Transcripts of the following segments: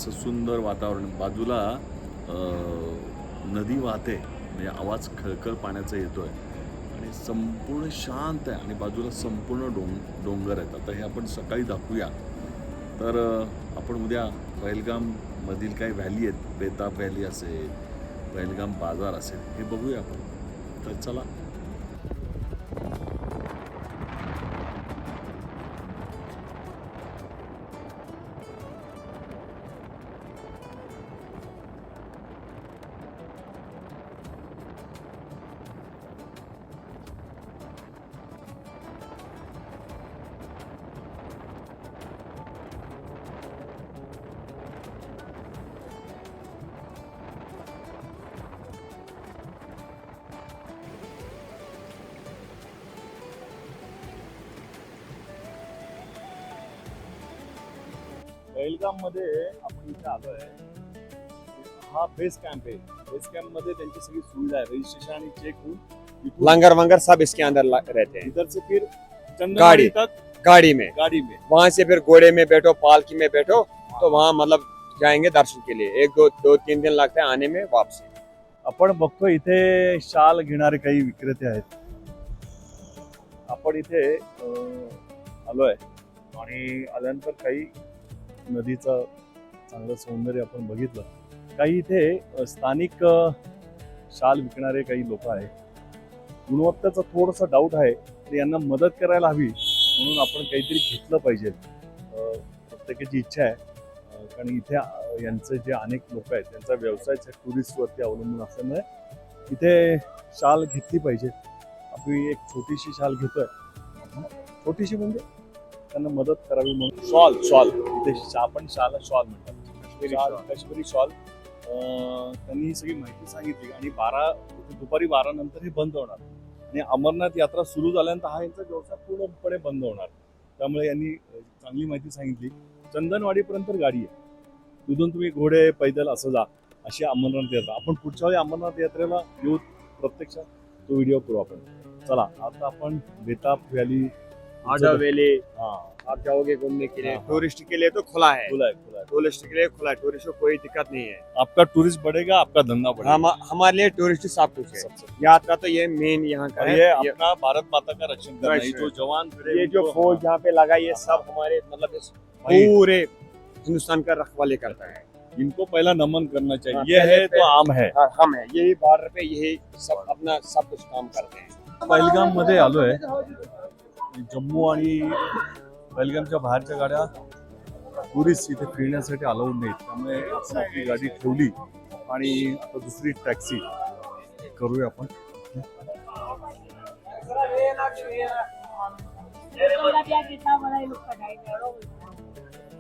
असं सुंदर वातावरण बाजूला अ, नदी वाहते म्हणजे आवाज खळखळ पाण्याचा येतोय आणि संपूर्ण शांत आहे आणि बाजूला संपूर्ण डोंगर आहेत. आता हे आपण सकाळी दाखवूया. तर आपण उद्या पहलगाममधील काही व्हॅली आहेत, बेताब व्हॅली असेल, पहलगाम बाजार असेल, हे बघूया आपण. तर चला. पहलगाम मध्ये आपण इथे आलोय. हा बेस कॅम्प आहे. बेस कॅम्प मध्ये त्यांची सगळी सुविधा आहे, रजिस्ट्रेशन आणि चेक होऊन इथून लंगर वंगर सब इसके अंदर रहते हैं। इधर से फिर चंदनवाड़ी तक गाड़ी में गाड़ी में वहां से फिर घोड़े में बैठो, पालकी में बैठो, तो वहाँ मतलब जाएंगे दर्शन के लिए। एक दो दो तीन दिन लगते हैं आने में, वापसी। आपण बघतो इथे शाल घेणारे काही विक्रेते आहेत. आपण इथे आलोय आणि आल्यानंतर काही नदीचं चांगलं सौंदर्य आपण बघितलं. काही इथे स्थानिक शाल विकणारे काही लोक आहेत. गुणवत्तेचा थोडासा डाऊट आहे, तर यांना मदत करायला हवी म्हणून आपण काहीतरी घेतलं पाहिजे. प्रत्येकाची इच्छा आहे, कारण इथे यांचे जे अनेक लोक आहेत त्यांचा व्यवसाय टुरिस्टवरती अवलंबून असल्यामुळे इथे शाल घेतली पाहिजे. आपली एक छोटीशी शाल घेतोय, छोटीशी म्हणजे त्यांना मदत करावी म्हणून. शॉल इथे आपण शाला शॉल म्हणतात, काश्मीरी शॉल. त्यांनी सगळी माहिती सांगितली आणि दुपारी 12 नंतर हे बंद होणार आणि अमरनाथ यात्रा सुरू झाल्यानंतर हा यांचा व्यवसाय पूर्णपणे बंद होणार. त्यामुळे यांनी चांगली माहिती सांगितली. चंदनवाडीपर्यंत गाडी आहे, तिथून तुम्ही घोडे पैदल असं जा, अशी अमरनाथ यात्रा. आपण पुढच्या वेळी अमरनाथ यात्रेला येऊ, प्रत्यक्षात तो व्हिडिओ करू आपण. चला आता आपण बेताब व्हॅली आडा वैली हाँ आप जाओगे घूमने के लिए। हाँ, हाँ। टूरिस्ट के लिए तो खुला है, खुला है. टूरिस्ट के लिए खुला है, टूरिस्ट को कोई दिक्कत नहीं है। आपका टूरिस्ट बढ़ेगा, आपका धंधा बढ़ेगा. हमारे लिए टूरिस्ट सब कुछ है। सबसे. यात्रा तो ये मेन यहाँ का और है। ये अपना भारत माता का रक्षण करना है. रक्षण. जो जवान खड़े ये जो उनको- फौज यहाँ पे लगा, ये सब हमारे मतलब इस भाई, पूरे हिंदुस्तान का रखवाले करता है। इनको पहला नमन करना चाहिए. हाँ, ये है पहले- तो आम है. और हम है यही बॉर्डर पे, यही सब अपना सब कुछ काम करते हैं। पहलगाम मध्ये आलोय. जम्मू आणि पहलगामच्या बाहेरच्या गाड्या टुरिस्ट इथे फिरण्यासाठी अलाउड नाहीत. त्यामुळे आपण आपली गाडी ठेवली आणि आता दुसरी टॅक्सी करूया आपण.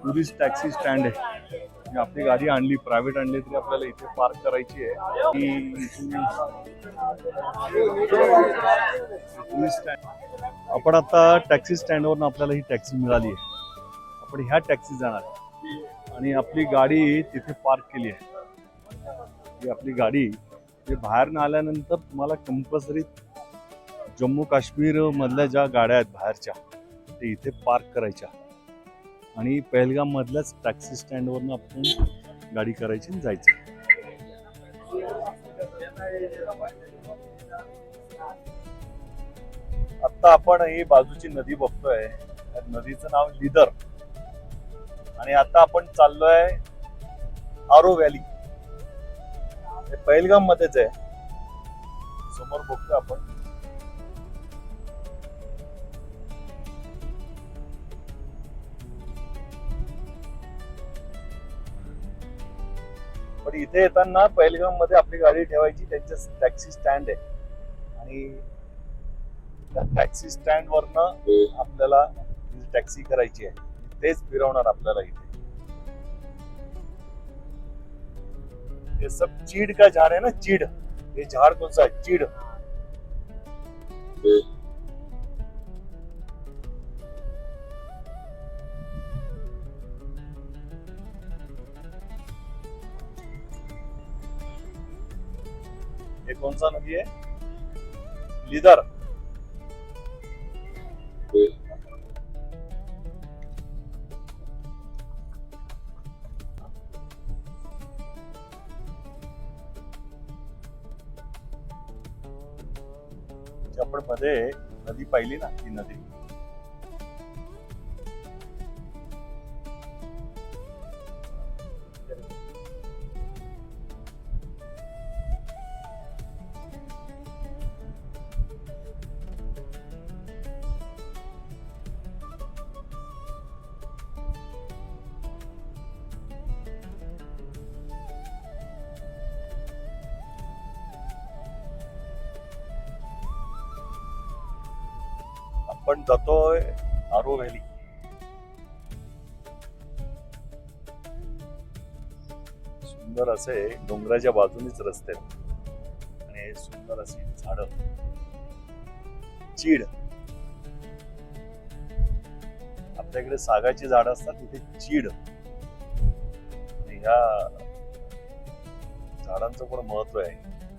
टुरिस्ट टॅक्सी स्टँड आहे. म्हणजे आपली गाडी आणली, प्रायव्हेट आणली तरी आपल्याला इथे पार्क करायची आहे. Tourist stand. आपण आता टॅक्सी स्टँडवरून आपल्याला ही टॅक्सी मिळाली आहे. आपण ह्या टॅक्सी जाणार आणि आपली गाडी तिथे पार्क केली आहे. ही आपली गाडी ते बाहेर न आल्यानंतर तुम्हाला कंपल्सरी जम्मू काश्मीर मधल्या ज्या गाड्या आहेत बाहेरच्या, ते इथे पार्क करायच्या आणि पहलगाम मधल्याच टॅक्सी स्टँडवरून आपण गाडी करायची आणि जायचं. आता आपण ही बाजूची नदी बघतोय. त्या नदीचं नाव लिदर आणि आता आपण चाललोय आरो व्हॅली. हे पहलगाम मध्येच आहे. समोर बघतोय आपण. पण इथे येताना पहलगाम मध्ये आपली गाडी ठेवायची. त्यांच्या टॅक्सी स्टँड आहे आणि त्या टॅक्सी स्टँड वरनं आपल्याला टॅक्सी करायची आहे. तेच फिरवणार आपल्याला इथे. ये सब चीड़ का झाड़ है ना, चीड़. ये झाड़ कौन सा है? चीड़. ये कौन सा नदी है? लिदर. जी आपण मध्ये नदी पाहिली ना, ती नदी. आपण जातोय आरो व्हॅली. सुंदर असे डोंगराच्या बाजूनीच रस्ते आहेत आणि सुंदर अशी झाड, चीड. आपल्याकडे सागाची झाड असतात, तिथे चीड. आणि ह्या झाडांचं पण महत्व आहे.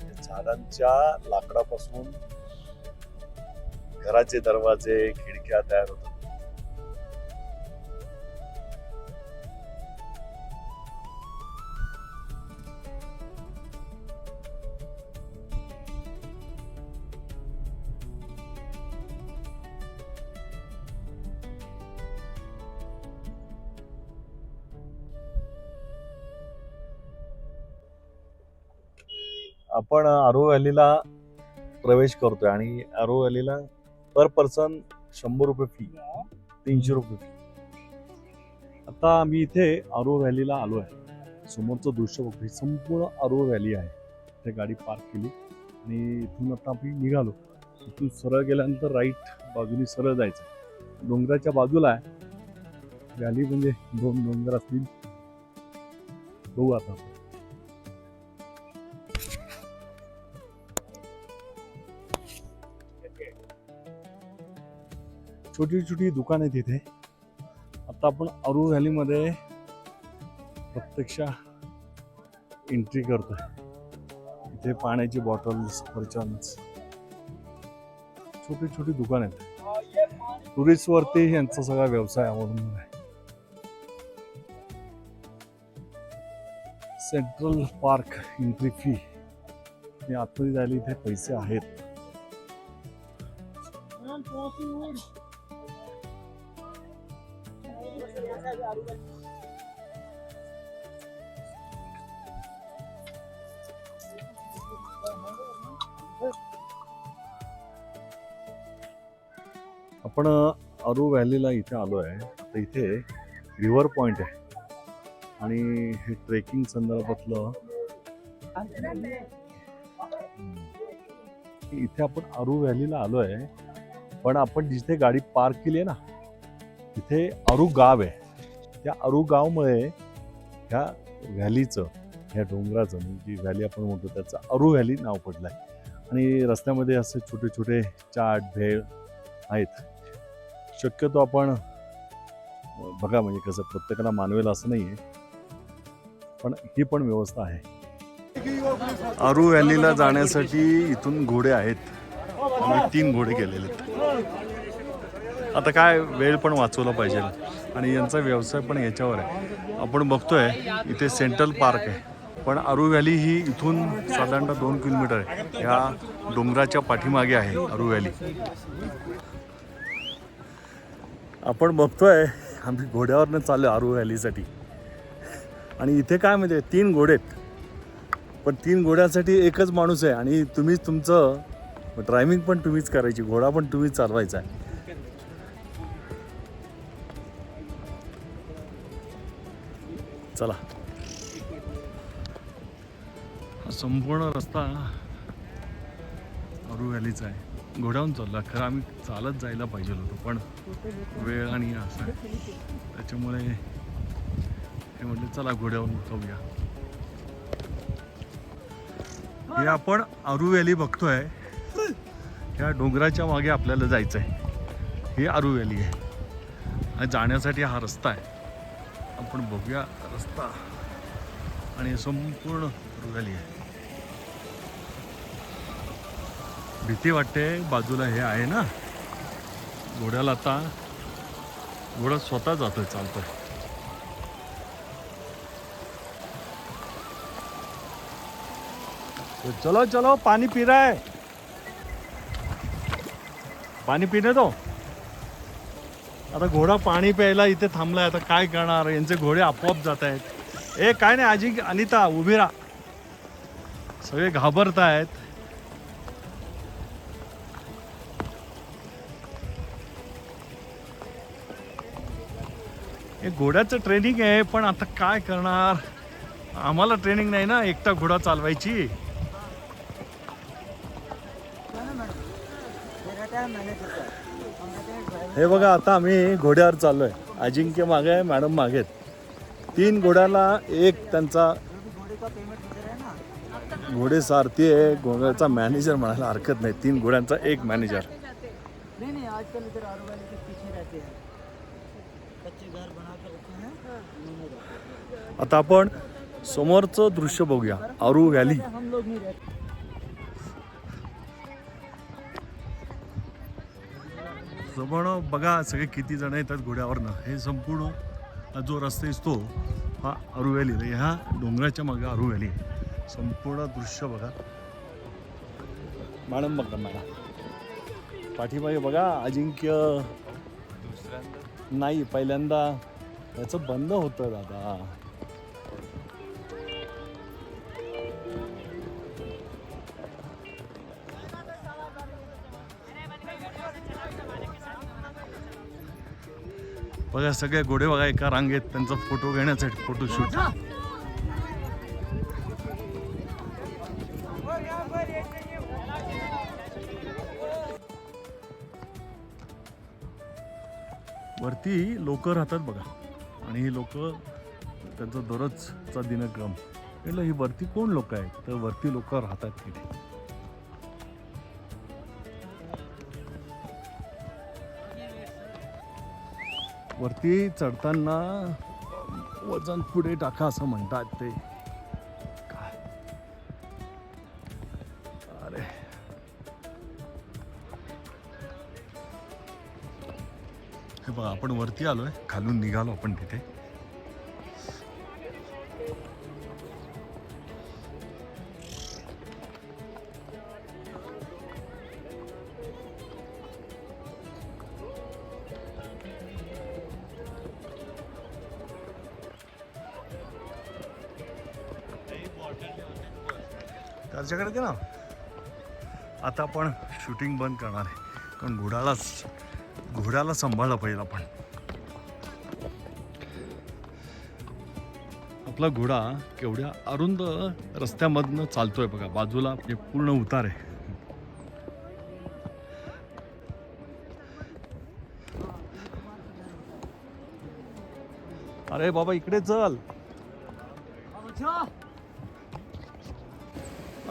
या झाडांच्या लाकडापासून घराचे दरवाजे, खिडक्या तयार होतात. आपण आरो व्हॅलीला प्रवेश करतोय आणि आरो व्हॅलीला पर पर्सन 100 रुपये फी, 300 रुपये फी. आता आम्ही इथे आरो व्हॅलीला आलो आहे. समोरचं दृश्य बघतो, ही संपूर्ण आरो व्हॅली आहे. इथे गाडी पार्क केली आणि इथून आता आम्ही निघालो. इथून सरळ गेल्यानंतर राईट बाजूने सरळ जायचं. डोंगराच्या बाजूला आहे व्हॅली, म्हणजे 2 डोंगर असतील. बघू आता. छोटी छोटी दुकान आहेत इथे. आता आपण आरू व्हॅलीमध्ये प्रत्यक्ष एंट्री करतोय. इथे पाण्याची बॉटल, सफरचंद, छोटी छोटी दुकान आहेत. टुरिस्ट वरती यांचा सगळा व्यवसाय अवलंबून आहे. Central park entry fee. आतमध्ये जायला इथे पैसे आहेत. आपण आरू व्हॅलीला इथे आलो आहे. आता इथे रिव्हर पॉइंट आहे आणि हे ट्रेकिंग संदर्भातलं. इथे आपण आरू व्हॅलीला आलो आहे, पण आपण जिथे गाडी पार्क केली आहे ना, तिथे आरू गाव आहे. त्या आरू गावमुळे ह्या व्हॅलीचं, ह्या डोंगराचं, म्हणजे जी व्हॅली आपण म्हणतो त्याचं आरू व्हॅली नाव पडलं आहे. आणि रस्त्यामध्ये असे छोटे छोटे चाट, भेळ आहेत. शक्यतो आपण बघा, म्हणजे कसं प्रत्येकाला मानवेल असं नाही आहे, पण ही पण व्यवस्था आहे. आरू व्हॅलीला जाण्यासाठी इथून घोडे आहेत. आम्ही 3 घोडे केलेले आहेत. आता काय, वेळ पण वाचवला पाहिजे आणि यांचा व्यवसाय पण याच्यावर आहे. आपण बघतोय इथे सेंट्रल पार्क आहे, पण आरू व्हॅली ही इथून साधारणतः 2 किलोमीटर आहे. ह्या डोंगराच्या पाठीमागे आहे आरू व्हॅली. आपण बघतोय आम्ही घोड्यावरनं चाललो आरू व्हॅलीसाठी. आणि इथे काय म्हणजे 3 घोडे आहेत, पण 3 घोड्यासाठी एकच माणूस आहे. आणि तुम्हीच तुमचं ड्रायव्हिंग पण तुम्हीच करायची, घोडा पण तुम्हीच चालवायचा आहे. चला. संपूर्ण रस्ता आरू व्हॅलीचा आहे. घोड्यावरून चालला. खरं आम्ही चालत जायला पाहिजे होतो, पण वेळ आणि असं आहे, त्याच्यामुळे हे म्हटलं चला घोड्यावरून जाऊया. हे आपण आरू व्हॅली बघतोय. ह्या डोंगराच्या मागे आपल्याला जायचं आहे. ही आरू व्हॅली आहे. जाण्यासाठी हा रस्ता आहे. आपण बघूया रस्ता. आणि संपूर्ण आरू व्हॅली आहे. भीती वाटते. बाजूला हे आहे ना, घोड्याला आता घोडा स्वतः जातोय, चालतोय. तो चलो चलो, पानी पी रहा है. पाणी पिणे तो आता घोडा पाणी प्यायला इथे थांबलाय. आता काय करणार, यांचे घोडे आपोआप जात आहेत. ए काय नाही आजी, अनिता उभी राहा. सगळे घाबरत आहेत. हे घोड्याचं ट्रेनिंग आहे, पण आता काय करणार, आम्हाला ट्रेनिंग नाही ना एकटा घोडा चालवायची. हे बघा आता आम्ही घोड्यावर चाललोय. अजिंक्य मागे आहे, मॅडम मागे आहेत. 3 घोड्याला एक त्यांचा घोडे सारथी आहे, घोड्याचा मॅनेजर म्हणायला हरकत नाही. 3 घोड्यांचा एक मॅनेजर. नहीं आजकल इधर आरू वाले के पीछे रहते हैं, कच्चे घर बना के रखे हैं, उन्होंने रहते हैं। आता आपण समोरचं दृश्य बघूया, आरू व्हॅली. हम लोग नहीं रहते। समोर बघा सगळे किती जण येतात घोड्यावरनं. हे संपूर्ण जो रस्ता दिसतो हा आरू व्हॅली. ह्या डोंगराच्या मागे आरू व्हॅली. संपूर्ण दृश्य बघा. मॅडम बघा, मॅडम पाठीमागे बघा. अजिंक्य नाही, पहिल्यांदा याचं बंद होतं दादा. बघा सगळे घोडे बघा एका रांगेत, त्यांचा फोटो घेण्यासाठी फोटोशूट. वरती लोक राहतात बघा, आणि ही लोक त्यांचा दररोजचा दिनक्रम. म्हटलं ही वरती कोण लोक आहेत, तर वरती लोक राहतात तिथे. वरती चढताना वजन पुढे टाका असं म्हणतात ते. काय अरे हे बघा, आपण वरती आलोय, खालून निघालो आपण तिथे. त्याच्याकडे दे ना. आता आपण शूटिंग बंद करणार आहे, कारण घोड्याला सांभाळलं पाहिजे आपण. आपला घोडा केवढ्या अरुंद रस्त्यामधनं चालतोय बघा. बाजूला हे पूर्ण उतार आहे. अरे बाबा इकडे चल.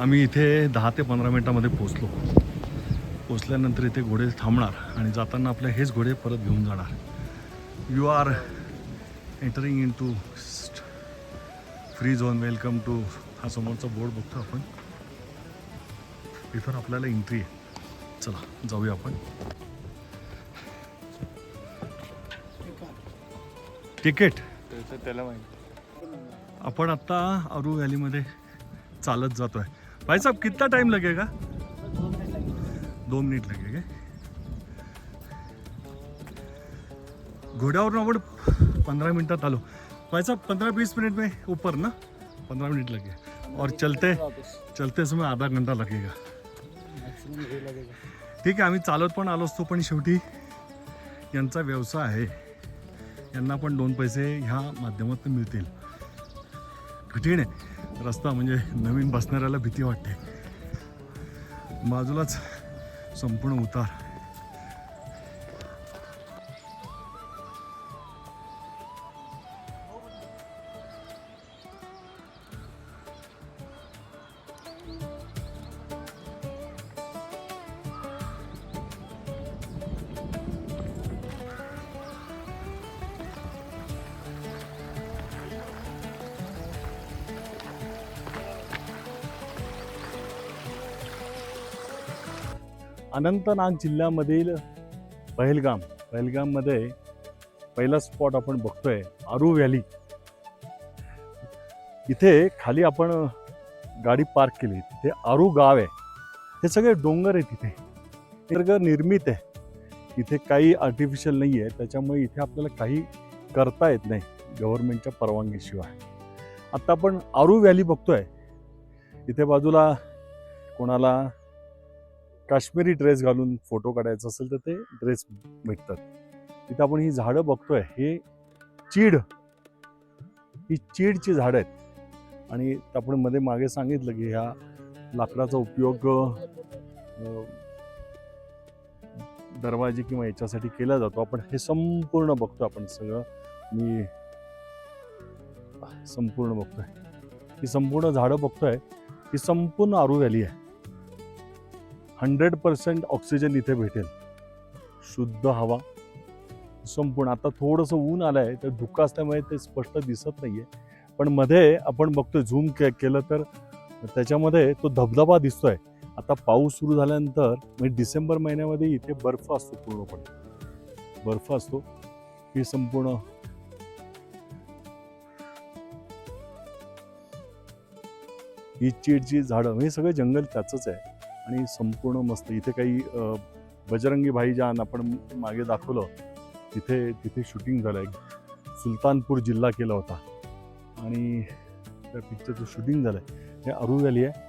आम्ही इथे 10 ते 15 मिनिटामध्ये पोचल्यानंतर इथे घोडे थांबणार आणि जाताना आपले हेच घोडे परत घेऊन जाणार. You are entering into free zone, welcome to. हा समोरचा बोर्ड बघतो आपण, इथं आपल्याला एंट्री आहे. चला जाऊया आपण. तिकीट त्याला माहिती. आपण आता आरू व्हॅलीमध्ये चालत जातोय. भाई साहब कितना टाइम लगेगा? 2 मिनिट लगेगा. घोड्यावर आपण 15 मिनटात आलो. भाई साहब 15-20 मिनट में ऊपर ना, 15 मिनट लगे. और चलते समय आधा घंटा लगेगा. ठीक आहे, आम्ही चालत पण आलो असतो, पण शेवटी यांचा व्यवसाय आहे, यांना पण 2 पैसे ह्या माध्यमातून मिळतील. कठीण आहे रस्ता, म्हणजे नवीन बसणाऱ्याला भीती वाटते. बाजूलाच संपूर्ण उतार. अनंतनाग जिल्ह्यामधील पहलगाममध्ये पहिला स्पॉट आपण बघतोय आरू व्हॅली. इथे खाली आपण गाडी पार्क केली. तिथे आरू गाव आहे. हे सगळे डोंगर आहे तिथे, निसर्ग निर्मित आहे. इथे काही आर्टिफिशियल नाही आहे, त्याच्यामुळे इथे आपल्याला काही करता येत नाही गव्हर्नमेंटच्या परवानगीशिवाय. आता आपण आरू व्हॅली बघतोय. इथे बाजूला कोणाला काश्मीरी ड्रेस घालून फोटो काढायचा असेल तर ते ड्रेस भेटतात. इथे आपण ही झाडं बघतोय, हे ही चीडची झाडं आहेत. आणि आपण मध्ये मागे सांगितलं की ह्या लाकडाचा उपयोग दरवाजे किंवा याच्यासाठी केला जातो. आपण हे संपूर्ण बघतो, आपण सगळं मी संपूर्ण बघतोय, ही संपूर्ण झाडं बघतोय. ही संपूर्ण आरू व्हॅली आहे. 100% ऑक्सिजन इथे भेटेल, शुद्ध हवा संपूर्ण. आता थोडंसं ऊन आलंय तर धुकं असल्यामुळे ते स्पष्ट दिसत नाहीये, पण मध्ये आपण बघतोय झूम केलं तर त्याच्यामध्ये तो धबधबा दिसतोय. आता पाऊस सुरू झाल्यानंतर म्हणजे डिसेंबर महिन्यामध्ये इथे बर्फ असतो, पूर्णपणे बर्फ असतो. ही संपूर्ण ही चीडची झाडं, हे सगळं जंगल त्याचंच आहे. आणि संपूर्ण मस्त. इथे काही बजरंगी भाईजान आपण मागे दाखवलं, तिथे शूटिंग झालं. सुलतानपूर जिल्हा केला होता आणि त्या पिक्चरचं शूटिंग झालंय. हे आरू व्हॅली आहे.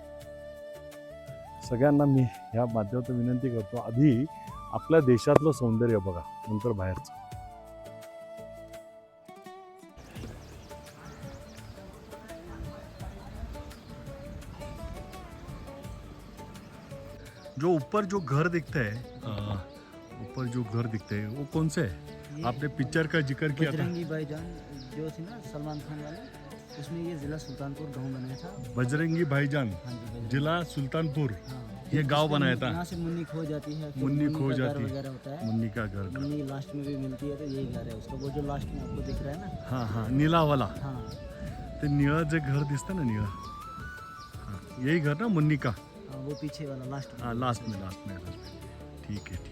सगळ्यांना मी ह्या माध्यमातून विनंती करतो, आधी आपल्या देशातलं सौंदर्य बघा, नंतर बाहेरचं. जो ऊपर जो घर दिखता है, वो कौन से है? आपने पिक्चर का जिक्र किया था, बजरंगी भाईजान जो थी ना सलमान खान वाले, उसमें ये जिला सुल्तानपुर गांव बनाया था। बजरंगी भाईजान हाँ जी, बजरंगी। जिला सुल्तानपुर, हाँ, ये गांव बनाया था। यहाँ से मुन्नी खो जाती है, फिर मुन्नी खो का घर जाती है। वगैरह होता है। मुन्नी का घर। मुन्नी लास्ट में भी मिलती है, तो यही घर है उसका, वो जो लास्ट में आपको दिख रहा है ना। हाँ हाँ, नीलावाला, हाँ ते निळं जे घर दिसतं ना, निळं, हाँ, यही घर ना मुन्नी का? हाँ, वो पीछे वाला लास्ट में। हाँ, लास्ट में। ठीक है।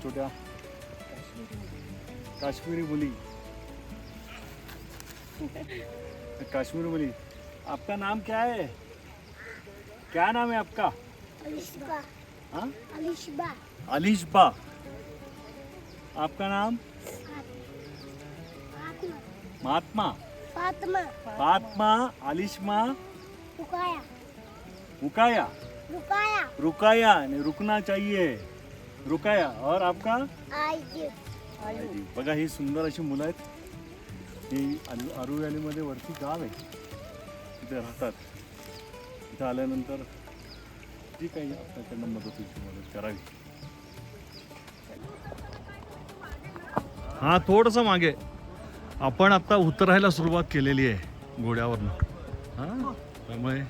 छोट्या काश्मीरी मुली, काश्मीरी मुली, आपका नाम क्या है? क्या नाम है आपका? अलिशबा। हाँ? अलिशबा। अलिशबा। आपका नाम? महात्मा। फातिमा। फातिमा, अलिशमा, रुकाया। रुकाया। रुकाया। रुकाया नहीं, रुकना चाहिए, रुकाया. और आपका? आईजी। बघा ही सुंदर अशी मुलं आहेत. ही आरू व्हॅलीमध्ये वरती गाव आहे, तिथे राहतात. इथं आल्यानंतर जी काही आपल्याकडनं मदत करावी. हा, थोडंसं मागे. आपण आता उतरायला सुरुवात केलेली आहे घोड्यावरनं. हां, त्यामुळे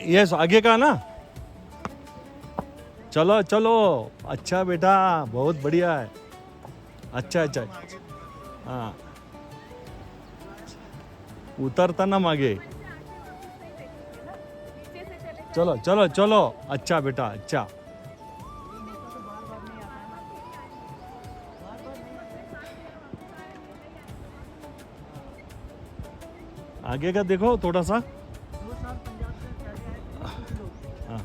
यस, आगे का ना. चलो चलो, अच्छा बेटा, बहुत बढ़िया है. अच्छा. हाँ, उतरताना मागे. चलो, अच्छा बेटा, अच्छा. आगे का देखो थोड़ा सा. 2 साल पंजाब से पहले आए थे कुछ लोग। हाँ.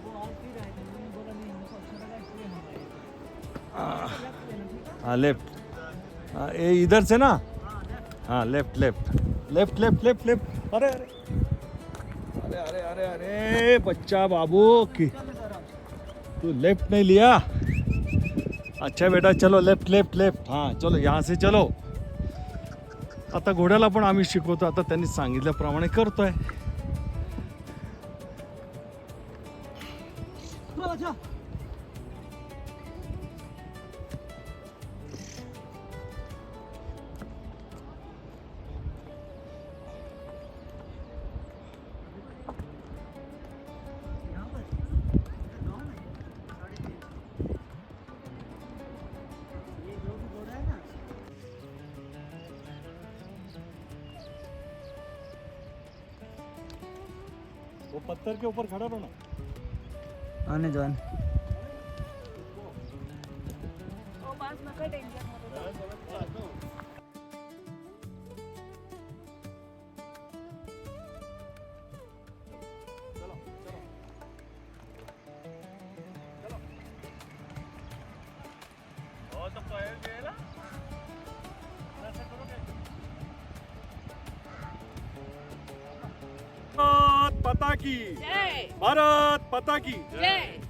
वो आज भी रहे थे, उन्होंने बोला नहीं हमको अच्छा लगा इसलिए हम आए। हाँ, लेफ्ट. ये इधर से ना. हाँ, लेफ्ट. अरे बच्चा बाबू की तू लेफ्ट नहीं लिया. अच्छा बेटा, चलो लेफ्ट. हाँ, चलो यहाँ से चलो. आता घोड्याला पण आम्ही शिकवतो. आता त्यांनी सांगितल्याप्रमाणे करतोय. अच्छा। वो पत्थर के ऊपर खड़ा रहो ना. आने जान। की भारत माता की मैंने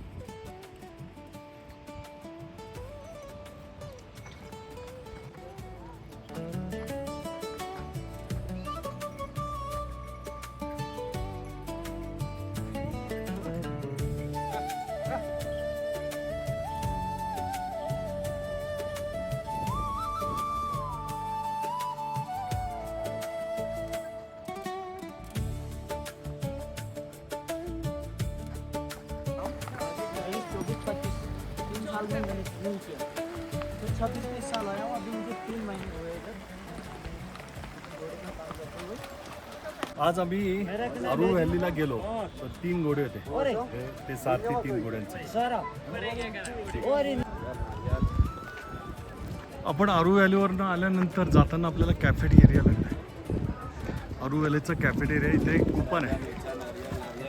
24-25 3 साल में मैंने नहीं किया, तो 26-30 साल आया हूँ, अभी मुझे 3 महीने हुए इधर घोड़े का काम करते हुए। आज आम्ही आरू व्हॅलीला गेलो तर 3 घोडे होते ते सारथी 3 घोड्यांचे. सारा और आपण आरू व्हॅलीवरनं आल्यानंतर जाताना आपल्याला कॅफेटेरिया लागलाय. आरू व्हॅलीचं कॅफेटेरिया इथे एक कुपन आहे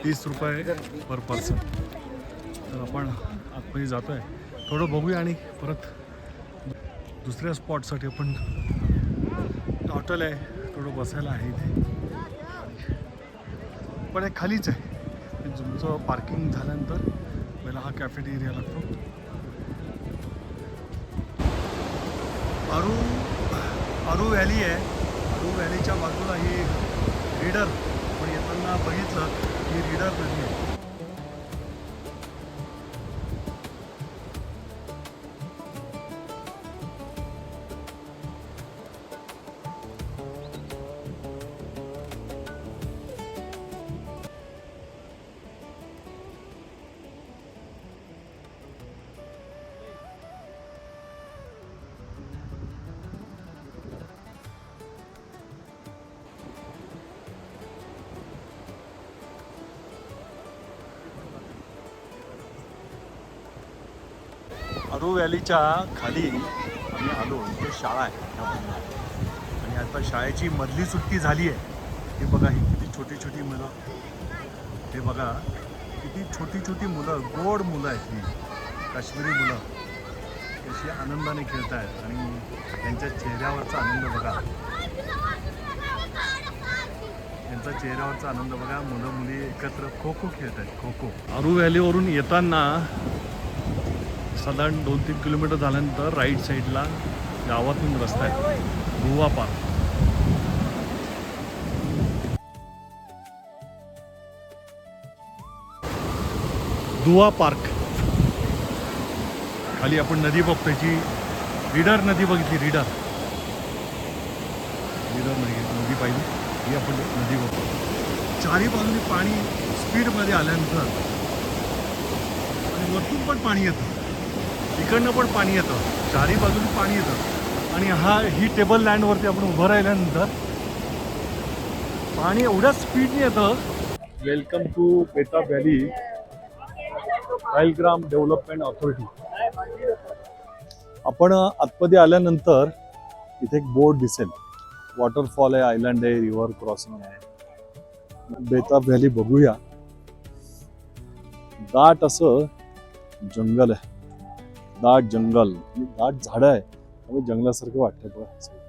30 रुपये पर पर्सन. तर आपण आतमध्ये जातोय, थोडं बघूया आणि परत दुसऱ्या स्पॉटसाठी आपण हॉटेल आहे, थोडं बसायला आहे इथे. पण हे खालीच आहे, तुमचं पार्किंग झाल्यानंतर पहिला हा कॅफेटेरिया लागतो. आरू व्हॅली आहे. आरू व्हॅलीच्या बाजूला ही रीडर, आपण येताना बघितलं ही रीडर नदी आहे. आरू व्हॅलीच्या खाली आम्ही आलो, इथे शाळा आहे ह्या बाजूला. आणि आता शाळेची मधली सुट्टी झाली आहे. हे बघा, ही किती छोटी छोटी मुलं, हे बघा किती छोटी छोटी मुलं, गोड मुलं आहेत ही काश्मीरी मुलं, कशी आनंदाने खेळत आहेत. आणि त्यांच्या चेहऱ्यावरचा आनंद बघा, त्यांचा चेहऱ्यावरचा आनंद बघा. मुलं मुली एकत्र खो खो खेळत आहेत, खो खो. आरू व्हॅलीवरून येताना साधारण 2-3 किलोमीटर झाल्यानंतर राईट साईडला गावातून रस्ता आहे, दुवा पार्क. दुवा पार्क. खाली आपण नदी बघतोय, जी रीडर नदी बघितली, रीडर नदी पाहिली, ही आपण नदी बघतो. चारी बाजूनी पाणी स्पीडमध्ये आल्यानंतर, आणि वरतून पण पाणी येतं, इकडनं पण पाणी येतं, चारी बाजूने पाणी येतं. आणि ही टेबल लँडवरती आपण उभं राहिल्यानंतर पाणी एवढ्या स्पीडने येतं. वेलकम टू बेता व्हॅली रायलग्राम डेव्हलपमेंट ऑथॉरिटी. आपण आतमध्ये आल्यानंतर इथे एक बोर्ड दिसेल, वॉटरफॉल आहे, आयलंड आहे, रिव्हर क्रॉसिंग आहे. बेता व्हॅली बघूया. दाट असं जंगल आहे, दाट जंगल, दाट झाडं आहे, त्यामुळे जंगलासारखं वाटतंय बघा.